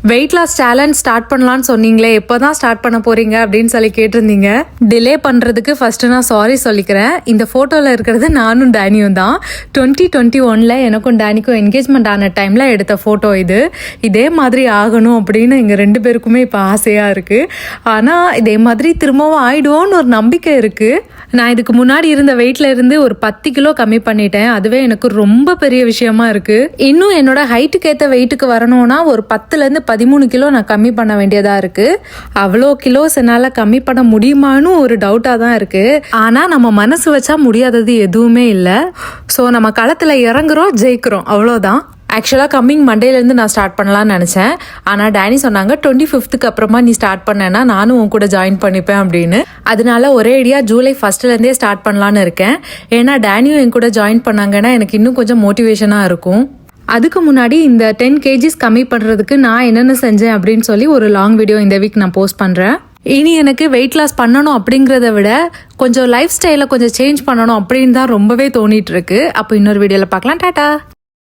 Weight loss challenge start பண்ணலான்னு சொன்னீங்களே, எப்போதான் start பண்ண போறீங்க அப்படின்னு சொல்லி கேட்டிருந்தீங்க. டிலே பண்ணுறதுக்கு ஃபர்ஸ்ட் நான் சாரி சொல்லிக்கிறேன். இந்த ஃபோட்டோவில் இருக்கிறது நானும் டேனியும் தான். 2021 எனக்கும் டேனிக்கும் என்கேஜ்மெண்ட் ஆன டைமில் எடுத்த ஃபோட்டோ இது. இதே மாதிரி ஆகணும் அப்படின்னு எங்கள் 2 பேருக்குமே இப்போ ஆசையாக இருக்குது. ஆனால் இதே மாதிரி திரும்பவும் ஆயிடுவோன்னு ஒரு நம்பிக்கை இருக்குது. நான் இதுக்கு முன்னாடி இருந்த வெயிட்ல இருந்து ஒரு 10 கிலோ கம்மி பண்ணிட்டேன். அதுவே எனக்கு ரொம்ப பெரிய விஷயமா இருக்குது. இன்னும் என்னோட ஹைட்டுக்கு ஏற்ற வெயிட்டுக்கு வரணும்னா ஒரு 10லேருந்து 13 கிலோ நான் கம்மி பண்ண வேண்டியதா இருக்கு. அவ்வளோ கிலோஸ் என்னால் கம்மி பண்ண முடியுமான்னு ஒரு டவுட்டாக தான் இருக்கு. ஆனால் நம்ம மனசு வச்சா முடியாதது எதுவுமே இல்லை. ஸோ நம்ம களத்தில் இறங்குறோம், ஜெயிக்கிறோம், அவ்வளோதான். ஆக்சுவலாக கம்மிங் மண்டேலேருந்து நான் ஸ்டார்ட் பண்ணலான்னு நினச்சேன். ஆனால் டேனி சொன்னாங்க 25th அப்புறமா நீ ஸ்டார்ட் பண்ணேன்னா நானும் உன் கூட ஜாயின் பண்ணிப்பேன் அப்படின்னு. அதனால ஒரே ஐடியா ஜூலை 1 ஸ்டார்ட் பண்ணலான்னு இருக்கேன். ஏன்னா டேனியும் என் கூட ஜாயின் பண்ணாங்கன்னா எனக்கு இன்னும் கொஞ்சம் மோட்டிவேஷனாக இருக்கும். அதுக்கு முன்னாடி இந்த 10 kgs கம்மி பண்ணுறதுக்கு நான் என்னென்ன செஞ்சேன் அப்படின்னு சொல்லி ஒரு லாங் வீடியோ இந்த வீக் நான் போஸ்ட் பண்ணுறேன். இனி எனக்கு வெயிட் லாஸ் பண்ணணும் அப்படிங்கிறத விட கொஞ்சம் லைஃப் ஸ்டைலை கொஞ்சம் சேஞ்ச் பண்ணணும் அப்படின்னு தான் ரொம்பவே தோணிட்டு இருக்கு. அப்போ இன்னொரு வீடியோவில் பார்க்கலாம். டாடா.